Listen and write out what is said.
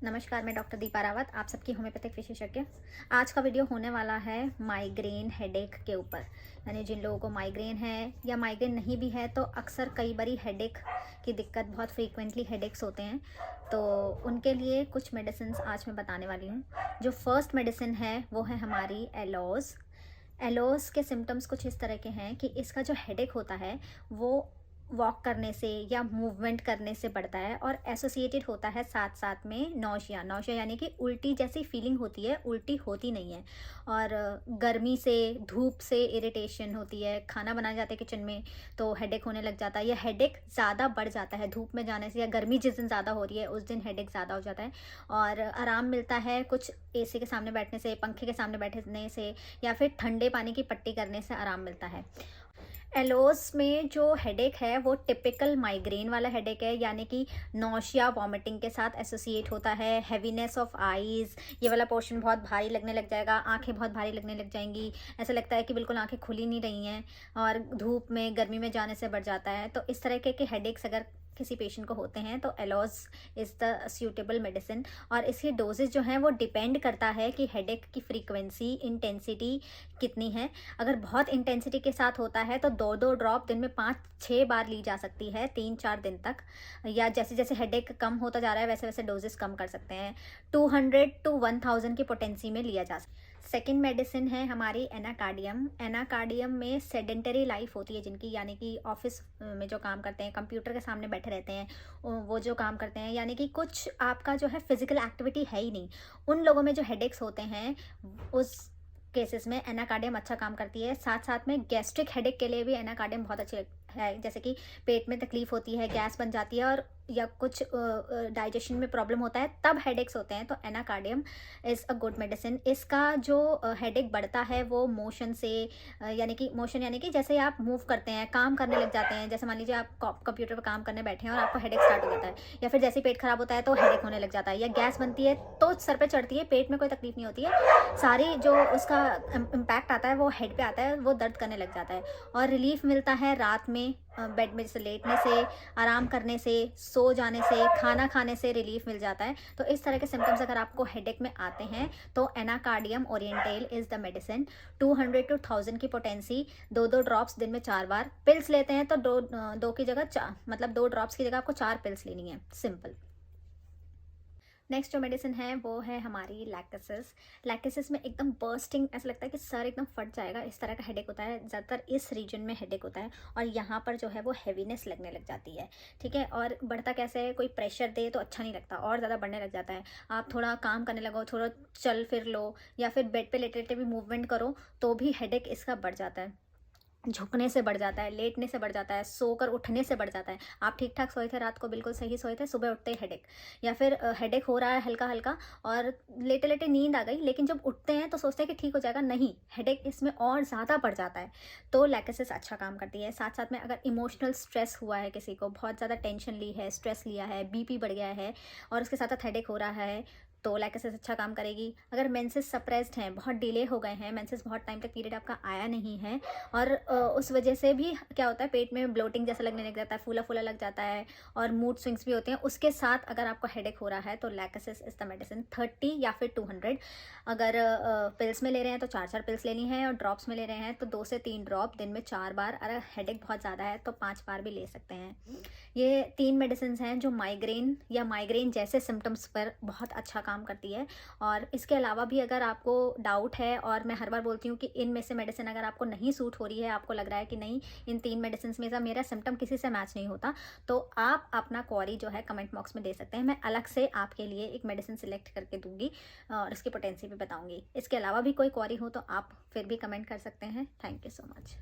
नमस्कार, मैं डॉक्टर दीपा रावत, आप सबकी होम्योपैथिक विशेषज्ञ। आज का वीडियो होने वाला है माइग्रेन हेडेक के ऊपर। यानी जिन लोगों को माइग्रेन है या माइग्रेन नहीं भी है तो अक्सर कई बारी हेडेक की दिक्कत, बहुत फ्रीक्वेंटली हेडेक्स होते हैं, तो उनके लिए कुछ मेडिसिन आज मैं बताने वाली हूँ। जो फर्स्ट मेडिसिन है वो है हमारी एलोज़। एलोज़ के सिम्टम्स कुछ इस तरह के हैं कि इसका जो हेडेक होता है वो वॉक करने से या मूवमेंट करने से बढ़ता है और एसोसिएटेड होता है साथ साथ में नौशिया। नौशिया यानी कि उल्टी जैसी फीलिंग होती है, उल्टी होती नहीं है। और गर्मी से, धूप से इरिटेशन होती है। खाना बनाए जाते किचन में तो हेडेक होने लग जाता है, या हेडेक ज़्यादा बढ़ जाता है धूप में जाने से, या गर्मी जिस दिन ज़्यादा हो रही है उस दिन हेडेक ज़्यादा हो जाता है। और आराम मिलता है कुछ एसी के सामने बैठने से, पंखे के सामने बैठने से, या फिर ठंडे पानी की पट्टी करने से आराम मिलता है। एलोज़ में जो हेडेक है वो टिपिकल माइग्रेन वाला हेडेक है, यानी कि नौशिया, वॉमिटिंग के साथ एसोसिएट होता है। हैवीनेस ऑफ आईज़, ये वाला पोर्शन बहुत भारी लगने लग जाएगा, आंखें बहुत भारी लगने लग जाएंगी, ऐसा लगता है कि बिल्कुल आंखें खुली नहीं रही हैं, और धूप में, गर्मी में जाने से बढ़ जाता है। तो इस तरह के हेडेक्स अगर किसी पेशेंट को होते हैं तो एलोज़ इज़ द सूटेबल मेडिसिन। और इसकी डोजेज जो हैं वो डिपेंड करता है कि हेडेक की फ्रीक्वेंसी, इंटेंसिटी कितनी है। अगर बहुत इंटेंसिटी के साथ होता है तो 2-2 ड्रॉप दिन में 5-6 बार ली जा सकती है 3-4 दिन तक, या जैसे जैसे हेडेक कम होता जा रहा है वैसे वैसे डोजेस कम कर सकते हैं। 200 to 1000 की पोटेंसी में लिया जा सकता है। सेकेंड मेडिसिन है हमारी एनाकार्डियम। एनाकार्डियम में सेडेंटरी लाइफ होती है जिनकी, यानी कि ऑफिस में जो काम करते हैं, कंप्यूटर के सामने बैठे रहते हैं, वो जो काम करते हैं, यानी कि कुछ आपका जो है फिजिकल एक्टिविटी है ही नहीं, उन लोगों में जो हेडेक्स होते हैं उस केसेस में एनाकार्डियम अच्छा काम करती है। साथ साथ में गैस्ट्रिक हेडेक के लिए भी एनाकार्डियम बहुत अच्छी है। जैसे कि पेट में तकलीफ होती है, गैस बन जाती है, और या कुछ डाइजेशन में प्रॉब्लम होता है, तब हेडेक्स होते हैं, तो Anacardium is a good medicine. इसका जो हेडेक बढ़ता है वो मोशन से, यानी कि मोशन यानी कि जैसे आप मूव करते हैं, काम करने लग जाते हैं, जैसे मान लीजिए आप कंप्यूटर पर काम करने बैठे हैं और आपको हेडेक स्टार्ट हो जाता है, या फिर जैसे पेट खराब होता है तो हेडेक होने लग जाता है, या गैस बनती है तो सर पे चढ़ती है, पेट में कोई तकलीफ नहीं होती है, सारी जो उसका इम्पैक्ट आता है वो हेड पे आता है, वो दर्द करने लग जाता है। और रिलीफ मिलता है रात में बेड में जैसे लेटने से, आराम करने से, सो जाने से, खाना खाने से रिलीफ मिल जाता है। तो इस तरह के सिम्टम्स अगर आपको हेडेक में आते हैं तो Anacardium orientale is the medicine. 200 to 1000 की पोटेंसी, 2-2 ड्रॉप्स दिन में 4 बार। पिल्स लेते हैं तो दो की जगह मतलब 2 ड्रॉप्स की जगह आपको 4 पिल्स लेनी है, सिंपल। नेक्स्ट जो मेडिसिन है वो है हमारी लैक्टोसिस। लैक्टोसिस में एकदम बर्स्टिंग, ऐसा लगता है कि सर एकदम फट जाएगा, इस तरह का हेडेक होता है। ज़्यादातर इस रीजन में हेडेक होता है, और यहाँ पर जो है वो हैवीनेस लगने लग जाती है। ठीक है, और बढ़ता कैसे है, कोई प्रेशर दे तो अच्छा नहीं लगता, और ज़्यादा बढ़ने लग जाता है। आप थोड़ा काम करने लगो, थोड़ा चल फिर लो, या फिर बेड पे लेटे लेटे भी मूवमेंट करो तो भी हेडेक इसका बढ़ जाता है। झुकने से बढ़ जाता है, लेटने से बढ़ जाता है, सोकर उठने से बढ़ जाता है। आप ठीक ठाक सोए थे, रात को बिल्कुल सही सोए थे, सुबह उठते ही हेडेक, या फिर हेडेक हो रहा है हल्का हल्का और लेटे लेटे नींद आ गई, लेकिन जब उठते हैं तो सोचते हैं कि ठीक हो जाएगा, नहीं, हेडेक इसमें और ज़्यादा बढ़ जाता है। तो लैक्टोसिस अच्छा काम करती है। साथ साथ में अगर इमोशनल स्ट्रेस हुआ है, किसी को बहुत ज़्यादा टेंशन ली है, स्ट्रेस लिया है, बीपी बढ़ गया है, और उसके साथ साथ हेडेक हो रहा है, तो लैक्टोसिस अच्छा काम करेगी। अगर मेंसेस सप्रेस्ड हैं, बहुत डिले हो गए हैं, मेंसेस बहुत टाइम तक पीरियड आपका आया नहीं है, और उस वजह से भी क्या होता है, पेट में ब्लोटिंग जैसा लगने लग जाता है, फूला फूला लग जाता है, और मूड स्विंग्स भी होते हैं, उसके साथ अगर आपको हेडेक हो रहा है तो लैक्टोसिस इज द मेडिसिन। 30 या फिर 200, अगर पिल्स में ले रहे हैं तो 4-4 पिल्स लेनी है, और ड्रॉप्स में ले रहे हैं तो 2 से 3 ड्रॉप दिन में 4 बार। अगर हेडेक बहुत ज़्यादा है तो 5 बार भी ले सकते हैं। ये 3 मेडिसिन हैं जो माइग्रेन या माइग्रेन जैसे सिम्टम्स पर बहुत अच्छा काम करती है। और इसके अलावा भी अगर आपको डाउट है, और मैं हर बार बोलती हूँ कि इनमें से मेडिसिन अगर आपको नहीं सूट हो रही है, आपको लग रहा है कि नहीं इन 3 मेडिसिन में से मेरा सिम्टम किसी से मैच नहीं होता, तो आप अपना क्वेरी जो है कमेंट बॉक्स में दे सकते हैं। मैं अलग से आपके लिए एक मेडिसिन सिलेक्ट करके दूंगी और इसकी पोटेंसी भी बताऊंगी। इसके अलावा भी कोई क्वेरी हो तो आप फिर भी कमेंट कर सकते हैं। Thank you so much.